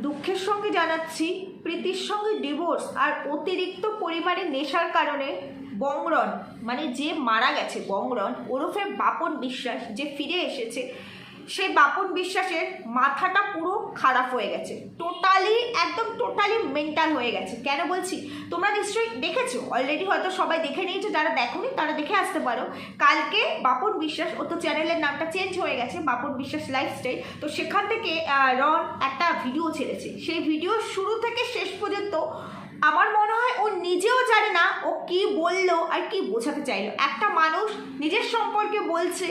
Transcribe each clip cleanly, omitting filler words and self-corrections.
দুঃখের সঙ্গে জানাচ্ছি প্রীতির সঙ্গে ডিভোর্স আর অতিরিক্ত পরিমাণে নেশার কারণে বংরন মানে যে মারা গেছে বংরন ওরফে বাপন বিশ্বাস যে ফিরে এসেছে সেই বাপন বিশ্বাসের মাথাটা পুরো খারাপ হয়ে গেছে, একদম টোটালি মেন্টাল হয়ে গেছে। কেন বলছি, তোমরা নিশ্চয়ই দেখেছো অলরেডি, হয়তো সবাই দেখে নিয়েছো, যারা দেখোনি তারা দেখে আসতে পারো। কালকে বাপন বিশ্বাস, ও তো চ্যানেলের নামটা চেঞ্জ হয়ে গেছে, বাপন বিশ্বাস লাইফস্টাইল, তো সেখান থেকে রন একটা ভিডিও ছেড়েছে। সেই ভিডিও শুরু থেকে শেষ পর্যন্ত আমার মনে হয় ও নিজেও জানে না ও কি বললো আর কি বোঝাতে চাইলো। একটা মানুষ নিজের সম্পর্কে বলছে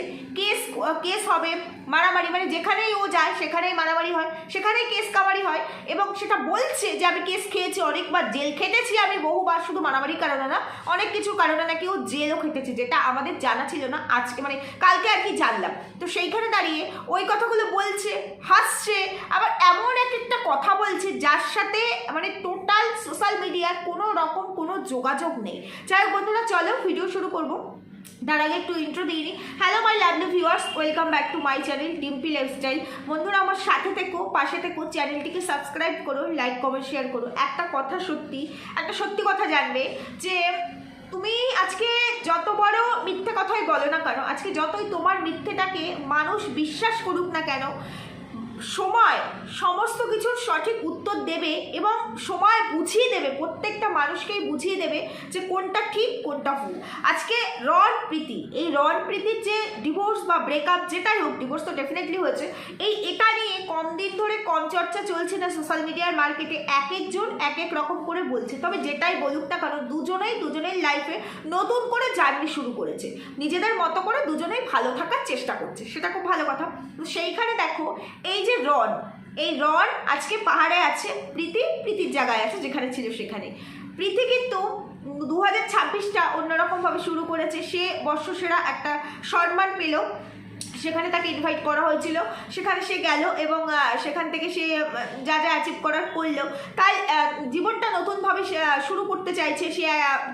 কেস হবে, মারামারি, মানে যেখানেই ও যায় সেখানেই মারামারি হয়, সেখানেই কেস কামারি হয়, এবং সেটা বলছে যে আমি কেস খেয়েছি, অনেকবার জেল খেটেছি আমি বহুবার, শুধু মারামারির কারণে না, অনেক কিছু কারণে নাকি ও জেলও খেটেছে, যেটা আমাদের জানা ছিল না, আজকে মানে কালকে আর কি জানলাম। তো সেইখানে দাঁড়িয়ে ওই কথাগুলো বলছে, হাসছে, আবার এমন একটা কথা বলছে যার সাথে মানে টোটাল সোশ্যাল মিডিয়ার কোনো রকম কোনো যোগাযোগ নেই। যাই হোক বন্ধুরা, চলো ভিডিও শুরু করবো। তার আগে একটু ইন্ট্রো দিয়ে নিই। Hello my lovely viewers, welcome back to my channel Dimpi lifestyle. বন্ধুরা আমার সাথে থেকো, পাশে থেকো, চ্যানেলটিকে সাবস্ক্রাইব করো, লাইক কমেন্ট শেয়ার করো। একটা সত্যি কথা জানবে যে তুমি আজকে যত বড় মিথ্যে কথাই বলো না কেন, আজকে যতই তোমার মিথ্যেটাকে মানুষ বিশ্বাস করুক না কেন, সময় সমস্ত কিছুর সঠিক উত্তর দেবে এবং সময় বুঝিয়ে দেবে, প্রত্যেকটা মানুষকেই বুঝিয়ে দেবে যে কোনটা ঠিক কোনটা ভুল। আজকে রন প্রীতি, এই রন প্রীতির যে ডিভোর্স বা ব্রেকআপ যেটাই হোক, ডিভোর্স তো ডেফিনেটলি হয়েছে, এটা নিয়ে কম দিন ধরে কম চর্চা চলছে না সোশ্যাল মিডিয়ার মার্কেটে। এক একজন এক এক রকম করে বলছে, তবে যেটাই বলুক না কেন দুজনের লাইফে নতুন করে জার্নি শুরু করেছে, নিজেদের মতো করে দুজনেই ভালো থাকার চেষ্টা করছে, সেটা খুব ভালো কথা। তো সেইখানে দেখো এই যে এই রন আজকে পাহাড়ে আছে, প্রীতির জায়গায় আছে, যেখানে ছিল সেখানে। প্রীতি কিন্তু 2026টা অন্যরকমভাবে শুরু করেছে। সে বর্ষসেরা একটা সম্মান পেল, সেখানে তাকে ইনভাইট করা হয়েছিল, সেখানে সে গেল এবং সেখান থেকে সে যা যা অ্যাচিভ করার করলো। তাই জীবনটা নতুনভাবে শুরু করতে চাইছে। সে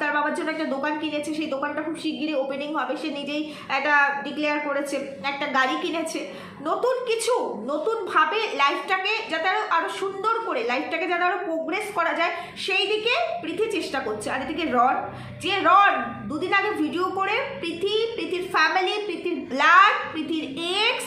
তার বাবার জন্য একটা দোকান কিনেছে, সেই দোকানটা খুব শিগগিরই ওপেনিং হবে, সে নিজেই একটা ডিক্লেয়ার করেছে, একটা গাড়ি কিনেছে। নতুন কিছু, নতুনভাবে লাইফটাকে যাতে আরও সুন্দর করে, লাইফটাকে যাতে আরও প্রোগ্রেস করা যায় সেই দিকে প্রীতি চেষ্টা করছে। আর এদিকে রন দুদিন আগে ভিডিও করে প্রীতির ফ্যামিলি, প্রীতির ব্লাড, প্রীতির এক্স,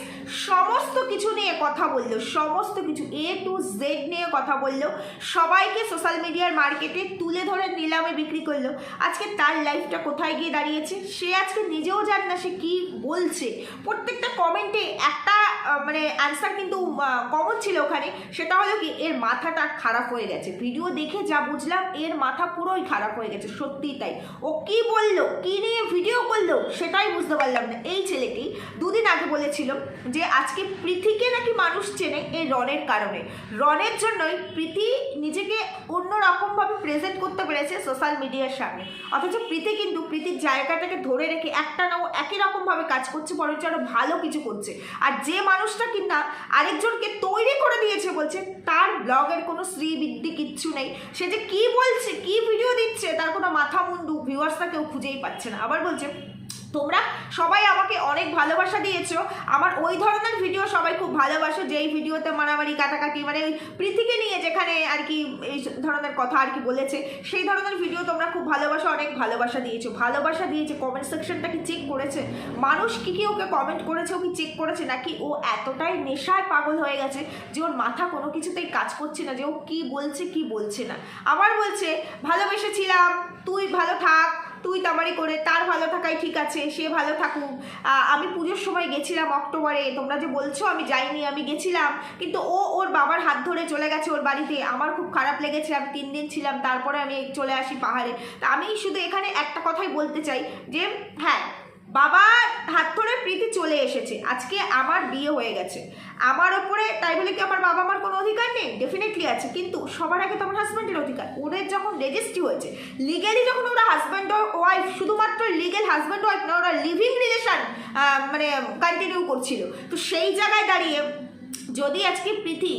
সমস্ত কিছু নিয়ে কথা বললো, সমস্ত কিছু A to Z নিয়ে কথা বললো, সবাইকে সোশ্যাল মিডিয়ার মার্কেটে তুলে ধরে নিলামে বিক্রি করলো। আজকে তার লাইফটা কোথায় গিয়ে দাঁড়িয়েছে সে আজকে নিজেও জানে না সে কি বলছে। প্রত্যেকটা কমেন্টে একটা মানে অ্যান্সার কিন্তু কমন ছিল ওখানে, সেটা হলো কি এর মাথাটা খারাপ হয়ে গেছে। ভিডিও দেখে যা বুঝলাম এর মাথা পুরোই খারাপ হয়ে গেছে, সত্যিই তাই। ও কি বললো, কি নিয়ে ভিডিও করলো সেটাই বুঝতে পারলাম না। এই ছেলেটি দুদিন আগে বলেছিল যে আজকে প্রীতিকে নাকি মানুষ চেনে এই রনের কারণে, রনের জন্যই প্রীতি নিজেকে অন্যরকমভাবে প্রেজেন্ট করতে পেরেছে সোশ্যাল মিডিয়ার সামনে। অথচ প্রীতি কিন্তু প্রীতির জায়গাটাকে ধরে রেখে একটা না একই রকমভাবে কাজ করছে, বরঞ্চ আরও ভালো কিছু করছে। আর যে মানুষটা কিনা আরেকজনকে তৈরি করে দিয়েছে বলছে তার ব্লগের কোনো শ্রীবৃদ্ধি কিচ্ছু নেই, সে যে কি বলছে, কি ভিডিও দিচ্ছে তার কোনো মাথা মুন্ডু ভিউয়ার্সটা কেউ খুঁজেই পাচ্ছে না। আবার বলছে তোমরা সবাই আমাকে অনেক ভালোবাসা দিয়েছো, আমার ওই ধরনের ভিডিও সবাই খুব ভালোবাসো, যেই ভিডিওতে মারামারি কাটাকাটি মানে ওই প্রীতিকে নিয়ে যেখানে আর কি এই ধরনের কথা আর কি বলেছে, সেই ধরনের ভিডিও তোমরা খুব ভালোবাসো, অনেক ভালোবাসা দিয়েছে। কমেন্ট সেকশনটা কি চেক করেছে মানুষ, কি ওকে কমেন্ট করেছে, ও কি চেক করেছে, নাকি ও এতটাই নেশায় পাগল হয়ে গেছে যে ওর মাথা কোনো কিছুতেই কাজ করছে না যে ও কি বলছে কি বলছে না। আবার বলছে ভালোবেসেছিলাম, তুই ভালো থাক, তুই তামারি করে, তার ভালো থাকাই ঠিক আছে, সে ভালো থাকুক। আমি পুজোর সময় গেছিলাম অক্টোবরে, তোমরা যে বলছো আমি যাইনি, আমি গেছিলাম, কিন্তু ওর বাবার হাত ধরে চলে গেছে ওর বাড়িতে, আমার খুব খারাপ লেগেছে, আমি 3 দিন ছিলাম, তারপরে আমি চলে আসি পাহাড়ে। তা আমি শুধু এখানে একটা কথাই বলতে চাই যে হ্যাঁ, বাবার হাত ধরে প্রীতি চলে এসেছে, আজকে আমার বিয়ে হয়ে গেছে আমার ওপরে, তাই বলে কি আমার বাবা মার কোনো অধিকার নেই? ডেফিনেটলি আছে, কিন্তু সবার আগে তো আমার হাজব্যান্ডের অধিকার। ওদের যখন রেজিস্ট্রি হয়েছে লিগেলি, যখন ওরা হাজব্যান্ড ওয়াইফ, শুধুমাত্র লিগেল হাজব্যান্ড ওয়াইফ না, ওরা লিভিং রিলেশন মানে কন্টিনিউ করছিল, তো সেই জায়গায় দাঁড়িয়ে যদি আজকে প্রীতি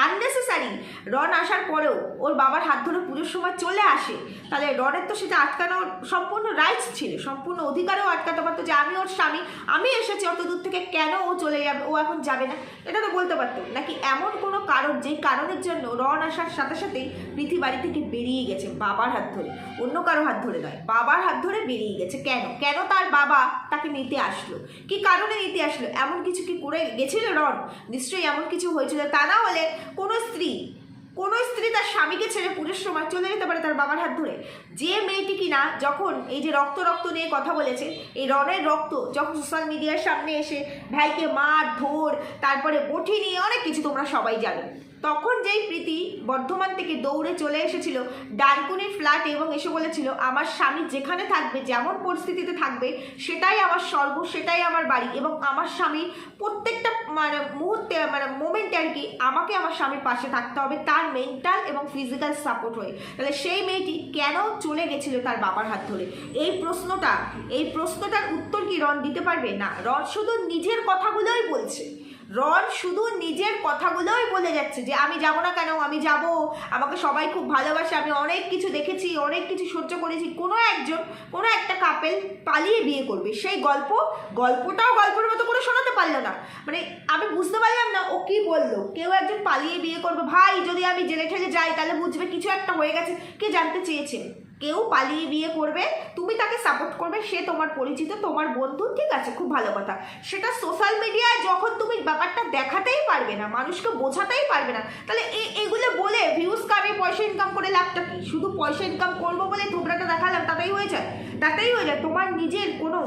আননেসেসারি। রন আসার পরেও ওর বাবার হাত ধরে পুজোর সময় চলে আসে, তাহলে রনের তো সেটা আটকানোর সম্পূর্ণ রাইটস ছিল, সম্পূর্ণ অধিকারও আটকাতে পারতো যে আমি ওর স্বামী, আমি এসেছি অত দূর থেকে, কেন ও চলে যাবে, ও এখন যাবে না, এটা তো বলতে পারতো। নাকি এমন কোনো কারণ যেই কারণের জন্য রন আসার সাথে সাথেই প্রীতি বাড়ি থেকে বেরিয়ে গেছে বাবার হাত ধরে, অন্য কারো হাত ধরে নয়, বাবার হাত ধরে বেরিয়ে গেছে। কেন কেন তার বাবা তাকে নিতে আসলো, কি কারণে নিতে আসলো, এমন কিছু কি করে গেছিল রন? নিশ্চয়ই এমন কিছু হয়েছিল, তা না হলে কোনো স্ত্রী তার স্বামীকে ছেড়ে পুজোর সময় চলে যেতে পারে তার বাবার হাত ধরে? যে মেয়েটি কিনা যখন এই যে রক্ত রক্ত নিয়ে কথা বলেছে, এই রনের রক্ত যখন সোশ্যাল মিডিয়ার সামনে এসে ভাইকে মার ধর, তারপরে বটি নিয়ে অনেক কিছু তোমরা সবাই জানো, তখন যেই প্রীতি বর্ধমান থেকে দৌড়ে চলে এসেছিল ডানকুনির ফ্ল্যাটে এবং এসে বলেছিল আমার স্বামী যেখানে থাকবে, যেমন পরিস্থিতিতে থাকবে, সেটাই আমার স্বর্গ, সেটাই আমার বাড়ি, এবং আমার স্বামী প্রত্যেকটা মুহূর্তে মোমেন্টে আর কি আমাকে আমার স্বামীর পাশে থাকতে হবে, তার মেন্টাল এবং ফিজিক্যাল সাপোর্ট হয়ে। তাহলে সেই মেয়েটি কেন চলে গেছিল তার বাবার হাত ধরে? এই প্রশ্নটার উত্তর কি রন দিতে পারবে? না, রন শুধু নিজের কথাগুলোই বলছে, রন শুধু নিজের কথাগুলোই বলে যাচ্ছে যে আমি যাব না কেন, আমি যাব, আমাকে সবাই খুব ভালোবাসে, আমি অনেক কিছু দেখেছি, অনেক কিছু সহ্য করেছি। কোনো একটা কাপেল পালিয়ে বিয়ে করবে, সেই গল্পটাও গল্পের মতো করে শোনাতে পারলো না। মানে আমি বুঝতে পারলাম না ও কি বললো। কেউ একজন পালিয়ে বিয়ে করবে, ভাই যদি আমি জেলে ঠেলে যাই তাহলে বুঝবে কিছু একটা হয়ে গেছে, কে জানতে চেয়েছে? কেউ পালিয়ে বিয়ে করবে, তুমি তাকে সাপোর্ট করবে, সে তোমার পরিচিত, তোমার বন্ধু, ঠিক আছে, খুব ভালো কথা। সেটা সোশ্যাল মিডিয়ায় যখন তুমি ব্যাপারটা দেখাতেই পারবে না, মানুষকে বোঝাতেই পারবে না, তাহলে এগুলো বলে ভিউজ কামে পয়সা ইনকাম করে লাভটা কি? শুধু পয়সা ইনকাম করবো বলে থোবড়াটা দেখালাম, তাতেই হয়ে যায়? তোমার নিজের কোনো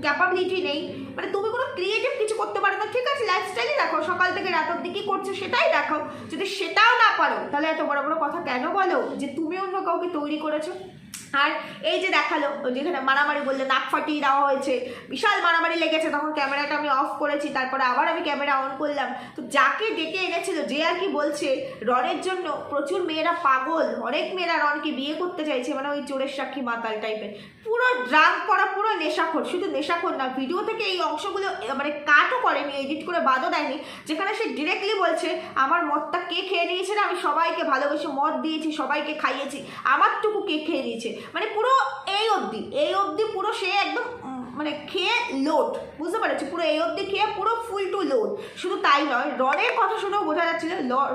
ক্যাপাবিলিটি নেই, মানে তুমি কোনো ক্রিয়েটিভ কিছু করতে পারো না, ঠিক আছে, লাইফস্টাইলই রাখো, সকাল থেকে রাত অব্দি কি করছো সেটাই দেখাও। যদি সেটাও না পারো তাহলে এত বড় বড় কথা কেন বলো যে তুমি অন্য কাউকে তৈরি করেছো? আর এই যে দেখালো যেখানে মারামারি বললে নাক ফাটিয়ে দেওয়া হয়েছে, বিশাল মারামারি লেগেছে, তখন ক্যামেরাটা আমি অফ করেছি, তারপরে আবার আমি ক্যামেরা অন করলাম। তো যাকে ডেকে এনেছিল যে আর কি বলছে রনের জন্য প্রচুর মেয়েরা পাগল, অনেক মেয়েরা রনকে বিয়ে করতে চাইছে, মানে ওই চোরের সাক্ষী মাতাল টাইপের, পুরো ড্রাগ করা, পুরো নেশাখোর। শুধু নেশাখোর না, ভিডিও থেকে এই অংশগুলো মানে কাটও করেনি, এডিট করে বাদও দেয়নি, যেখানে সে ডিরেক্টলি বলছে আমার মদটা কে খেয়ে নিয়েছে না, আমি সবাইকে ভালোবেসে মদ দিয়েছি, সবাইকে খাইয়েছি, আমারটুকু কে খেয়ে নিয়েছে, মানে পুরো এই অবধি পুরো সে একদম মানে খেয়ে লোড, বুঝতে পারছি, পুরো এই অবধি খেয়ে পুরো ফুল টু লোড। শুধু তাই নয়, রনের কথা শুনেও বোঝা যাচ্ছিল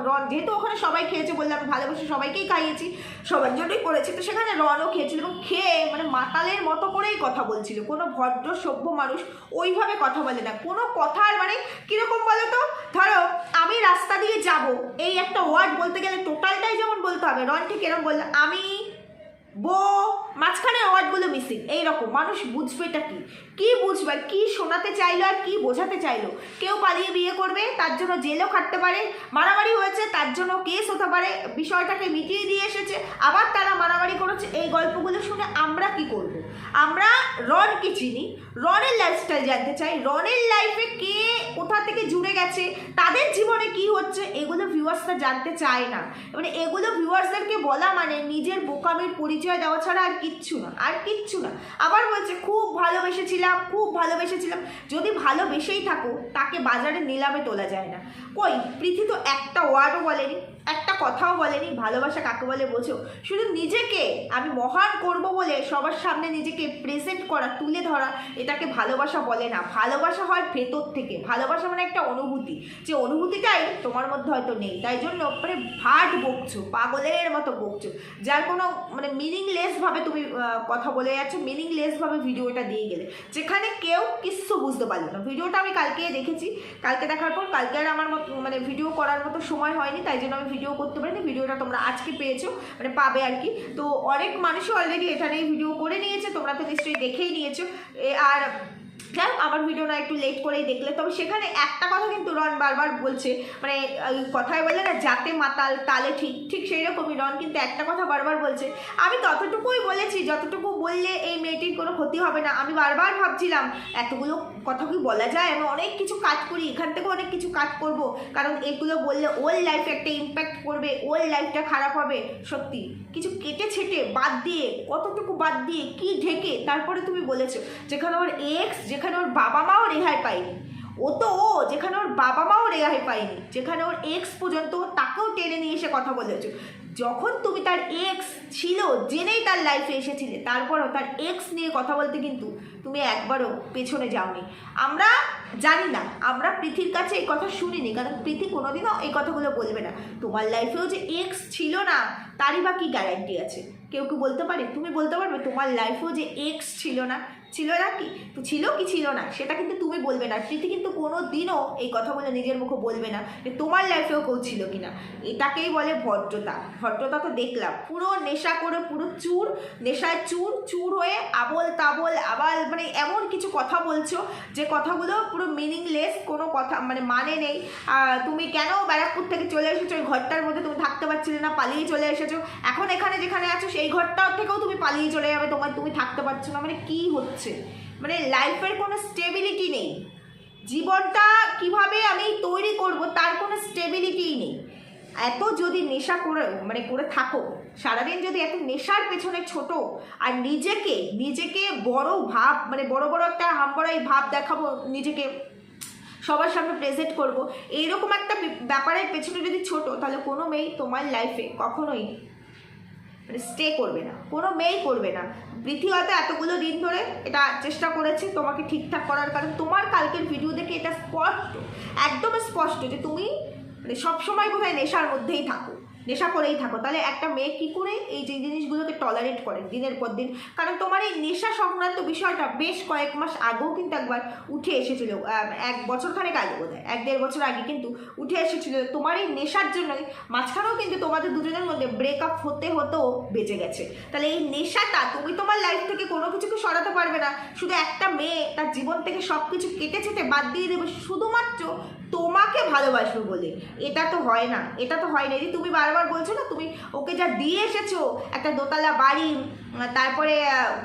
রন যেহেতু ওখানে সবাই খেয়েছে, বললাম ভালোবেসে সবাইকেই খাইয়েছি, সবার জন্যই করেছি, তো সেখানে রনও খেয়েছিল এবং খেয়ে মানে মাতালের মতো করেই কথা বলছিল। কোনো ভদ্র সভ্য মানুষ ওইভাবে কথা বলে না। কোনো কথার মানে কীরকম বলো তো, ধরো আমি রাস্তা দিয়ে যাব, এই একটা ওয়ার্ড বলতে গেলে টোটালটাই যেমন বলতে হবে, রন ঠিক এরকম বললো আমি মাঝখানে ওয়ার্ডগুলো মিসিং, এইরকম মানুষ বুঝবে এটা কি বুঝবে, কি শোনাতে চাইলো আর কি বোঝাতে চাইলো? কেউ পালিয়ে বিয়ে করবে, তার জন্য জেলও খাটতে পারে, মারামারি হয়েছে তার জন্য কেস হতে পারে, বিষয়টাকে মিটিয়ে দিয়ে এসেছে, আবার তারা মারামারি করেছে। এই গল্পগুলো শুনে আমরা কি করব? আমরা রনকে চিনি, রনের লাইফস্টাইল জানতে চাই, রনের লাইফে কে কোথা থেকে জুড়ে গেছে, তাদের জীবনে কি হচ্ছে, এগুলো ভিউয়ার্সরা জানতে চায় না। মানে এগুলো ভিউয়ার্সদেরকে বলা মানে নিজের বোকামির পরিচয় দেওয়া ছাড়া আর কিচ্ছু না। আবার বলছে খুব ভালোবেসেছিলাম। যদি ভালোবেসেই থাকো তাকে বাজারে নিলামে তোলা যায় না। কই প্রীতি তো একটা ওয়ার্ডও বলেনি, একটা কথাও বলেনি ভালোবাসা কাকে বলে বোঝো। শুধু নিজেকে আমি মহান করব বলে সবার সামনে নিজেকে প্রেজেন্ট করা, তুলে ধরা, এটাকে ভালোবাসা বলে না। ভালোবাসা হয় ভেতর থেকে। ভালোবাসা মানে একটা অনুভূতি, যে অনুভূতিটাই তোমার মধ্যে হয়তো নেই, তাই জন্য মানে ভাট বকছো, পাগলের মতো বকছো, যার কোনো মানে মিনিংলেসভাবে তুমি কথা বলে যাচ্ছ, মিনিংলেসভাবে ভিডিওটা দিয়ে গেলে, যেখানে কেউ কিচ্ছু বুঝতে পারলো না। ভিডিওটা আমি কালকে দেখেছি, কালকে দেখার পর কালকে আর আমার মতো মানে ভিডিও করার মতো সময় হয়নি, তাই জন্য আমি ভিডিও করতে পারিনি। ভিডিওটা তোমরা আজকে পেয়েছো, মানে পাবে আর কি। তো অনেক মানুষই অলরেডি এটা নিয়ে ভিডিও করে নিয়েছে, তোমরা তো নিশ্চয়ই দেখেই নিয়েছো। আর যাই আমার ভিডিও না একটু লেট করেই দেখলে, তবে সেখানে একটা কথা কিন্তু রন বারবার বলছে, মানে কথায় বলে না যাতে মাতাল তালে ঠিক সেই রকমই রন কিন্তু একটা কথা বারবার বলছে, আমি ততটুকুই বলেছি যতটুকু বললে এই মেয়েটির কোনো ক্ষতি হবে না। আমি বারবার ভাবছিলাম এতগুলো কথা কি বলা যায়, আমি অনেক কিছু কাজ করি, এখান থেকেও অনেক কিছু কাজ করব, কারণ এগুলো বললে ওর লাইফে একটা ইম্প্যাক্ট পড়বে, ওর লাইফটা খারাপ হবে। সত্যি কিছু কেটে ছেটে বাদ দিয়ে, কতটুকু বাদ দিয়ে কি ঢেকে তারপরে তুমি বলেছো, যেখানে ওর এক্স, যেখানে ওর বাবা মাও রেহাই পায়নি, যেখানে ওর বাবা মাও রেহাই পায়নি, যেখানে ওর এক্স পর্যন্ত তাকেও টেনে নিয়ে এসে কথা বলেছো। যখন তুমি তার এক্স ছিল জেনেই তার লাইফে এসেছিলে, তারপরও তার এক্স নিয়ে কথা বলতে কিন্তু তুমি একবারও পেছনে যাওনি। আমরা জানি না, আমরা পৃথির কাছে এই কথা শুনিনি, কারণ পৃথি কোনোদিনও এই কথাগুলো বলবে না। তোমার লাইফেও যে এক্স ছিল না তারই বা কি গ্যারান্টি আছে? কেউ কি বলতে পারে? তুমি বলতে পারবে তোমার লাইফেও যে এক্স ছিল না? ছিল না কি? তো ছিল কি ছিল না সেটা কিন্তু তুমি বলবে না। প্রীতি কিন্তু কোনো দিনও এই কথাগুলো নিজের মুখে বলবে না যে তোমার লাইফেও কেউ ছিল কিনা। এটাকেই বলে ভদ্রতা। ভদ্রতা তো দেখলাম, পুরো নেশা করে, পুরো চুর, নেশায় চুর চুর হয়ে আবল তাবল আবার মানে এমন কিছু কথা বলছো যে কথাগুলো পুরো মিনিংলেস, কোনো কথা মানে নেই। তুমি কেন ব্যারাকপুর থেকে চলে এসেছো? ওই ঘরটার মধ্যে তুমি থাকতে পারছিলে না, পালিয়ে চলে এসেছো। এখন এখানে যেখানে আছো সেই ঘরটার থেকেও তুমি পালিয়ে চলে যাবে, তুমি থাকতে পারছো না। মানে কি হচ্ছে? মানে লাইফের কোনো স্টেবিলিটি নেই। জীবনটা কিভাবে আমি তৈরি করব তার কোনো স্টেবিলিটিই নেই। এত যদি নেশা করে থাকো সারাদিন, যদি এত নেশার পেছনে ছোট আর নিজেকে বড় ভাব, মানে বড় বড় একটা হামবড়াই ভাব দেখাবো, নিজেকে সবার সামনে প্রেজেন্ট করব, এইরকম একটা ব্যাপারের পেছনে যদি ছোট, তাহলে কোনো মেয়ে তোমার লাইফে কখনোই স্টে করবে না, কোনো মেয়েই করবে না। পৃথি হয়তো এতগুলো দিন ধরে এটা চেষ্টা করেছে তোমাকে ঠিকঠাক করার, কারণ তোমার কালকের ভিডিও দেখে এটা স্পষ্ট, একদম স্পষ্ট যে তুমি মানে সবসময় বোধহয় নেশার মধ্যেই থাকো, নেশা করেই থাকো। তাহলে একটা মেয়ে কী করে এই যে জিনিসগুলোকে টলারেট করে দিনের পর দিন? কারণ তোমার এই নেশা সংক্রান্ত বিষয়টা বেশ কয়েক মাস আগেও কিন্তু একবার উঠে এসেছিল, 1 বছর খানেক আগে বোধহয়, 1-1.5 বছর আগে কিন্তু উঠে এসেছিল। তোমার এই নেশার জন্যই মাঝখানেও কিন্তু তোমাদের দুজনের মধ্যে ব্রেকআপ হতেও বেঁচে গেছে। তাহলে এই নেশাটা তুমি তোমার লাইফ থেকে কোনো কিছুকে সরাতে পারবে না। শুধু একটা মেয়ে তার জীবন থেকে সব কিছু কেটে ছেটে বাদ দিয়ে দেবে শুধুমাত্র তোমাকে ভালোবাসবে বলে। এটা তো হয় না, এটা তো হয় না। যে তুমি বারবার বলছো না, তুমি ওকে যা দিয়ে এসেছো, একটা দোতলা বাড়ি, তারপরে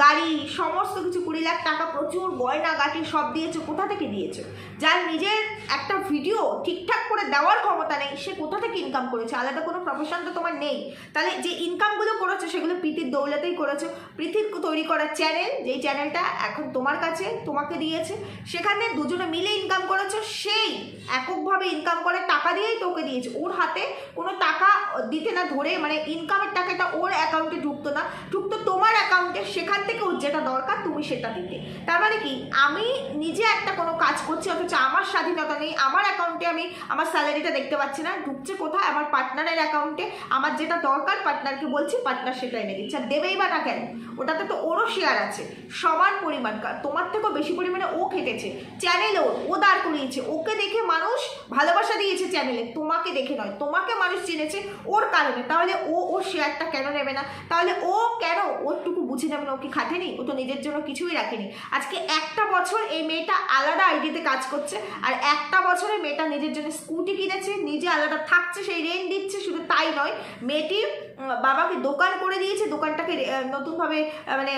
গাড়ি, সমস্ত কিছু 20 লাখ টাকা, প্রচুর গয়না গাটি সব দিয়েছো, কোথা থেকে দিয়েছো? যার নিজের একটা ভিডিও ঠিকঠাক করে দেওয়ার ক্ষমতা নেই, সে কোথা থেকে ইনকাম করেছে? আলাদা কোনো প্রফেশন তো তোমার নেই। তাহলে যে ইনকামগুলো করেছো সেগুলো প্রীতির দৌলতেই করেছো। প্রীতির তৈরি করা চ্যানেল, যেই চ্যানেলটা এখন তোমার কাছে, তোমাকে দিয়েছে, সেখানে দুজনে মিলে ইনকাম করেছো। সেই এককভাবে ইনকাম করে টাকা দিয়েই তোকে দিয়েছে। ওর হাতে কোনো টাকা দিতে না ধরে, মানে ইনকামের টাকাটা ওর অ্যাকাউন্টে ঢুকতো না, ঢুকতো তোমার অ্যাকাউন্টে। সেখান থেকে ওর যেটা দরকার তুমি সেটা দিতে। তার মানে কি, আমি নিজে একটা কোনো কাজ করছি অথচ আমার স্বাধীনতা নেই, আমার অ্যাকাউন্টে আমি আমার স্যালারিটা দেখতে পাচ্ছি না, ঢুকছে কোথায়? আমার পার্টনারের অ্যাকাউন্টে। আমার যেটা দরকার পার্টনারকে বলছি, পার্টনার সেটা এনে দিচ্ছে। আর দেবেই বা না কেন? ওটাতে তো ওরও শেয়ার আছে সমান পরিমাণ, তোমার থেকেও বেশি পরিমাণে ও খেটেছে, চ্যানেল ও দাঁড় করিয়েছে। ওকে দেখে মানুষ ভালোবাসা দিয়েছে চ্যানেলে, তোমাকে দেখে নয়। তোমাকে মানুষ চিনেছে ওর কারণে। তাহলে ওর শেয়ারটা কেন নেবে না? তাহলে ও কেন ওরটুকু বুঝে যাবে না? ও কি খাটেনি? ও তো নিজের জন্য কিছুই রাখেনি। আজকে 1টা বছর এই মেয়েটা আলাদা আইডিতে কাজ করছে, আর 1টা বছরে মেয়েটা নিজের জন্য স্কুটি কিনেছে, নিজে আলাদা থাকছে, সেই রেন্ট দিচ্ছে। শুধু তাই নয়, মেয়েটি বাবাকে দোকান করে দিয়েছে, দোকানটাকে নতুনভাবে মানে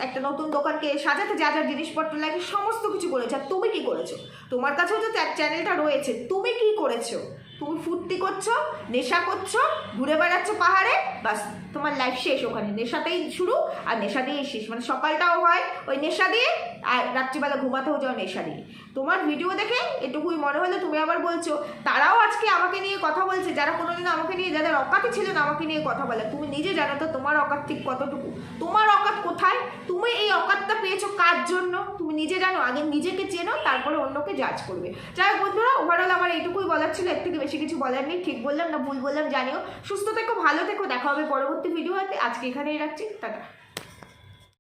একটা নতুন দোকানকে সাজাতে যা যা জিনিসপত্র লাগে সমস্ত কিছু করেছে। আর তুমি কি করেছো? তোমার কাছেও তো চ্যানেলটা রয়েছে, তুমি কি করেছো? তুমি ফুর্তি করছো, নেশা করছো, ঘুরে বেড়াচ্ছ পাহাড়ে, বাস তোমার লাইফ শেষ ওখানে। নেশাতেই শুরু আর নেশা দিয়েই শেষ। মানে সকালটাও হয় ওই নেশা দিয়ে, আর রাত্রিবেলা ঘুমাতেও যাও নেশা দিয়ে। তোমার ভিডিও দেখে এটুকুই মনে হলো তুমি আবার বলছো তারাও আজকে আমাকে নিয়ে কথা বলছে, যারা কোনোদিন আমাকে নিয়ে, যাদের অকাতই ছিল না আমাকে নিয়ে কথা বলে। তুমি নিজে জানো তো তোমার অকাত ঠিক কতটুকু, তোমার অকাত কোথায়, তুমি এই অকাতটা পেয়েছো কার জন্য তুমি নিজে জানো। আগে নিজেকে চেনো, তারপরে অন্যকে জাজ করবে। যাই হোক বন্ধুরা, ওভারঅল আমার এইটুকুই বলার ছিল, এর থেকে বেশি কিছু বলার নেই। ঠিক বললাম না ভুল বললাম জানিও। সুস্থ থেকো, ভালো থেকো, দেখা হবে পরবর্তী ভিডিওতে। আজকে এখানেই রাখছি, টাটা।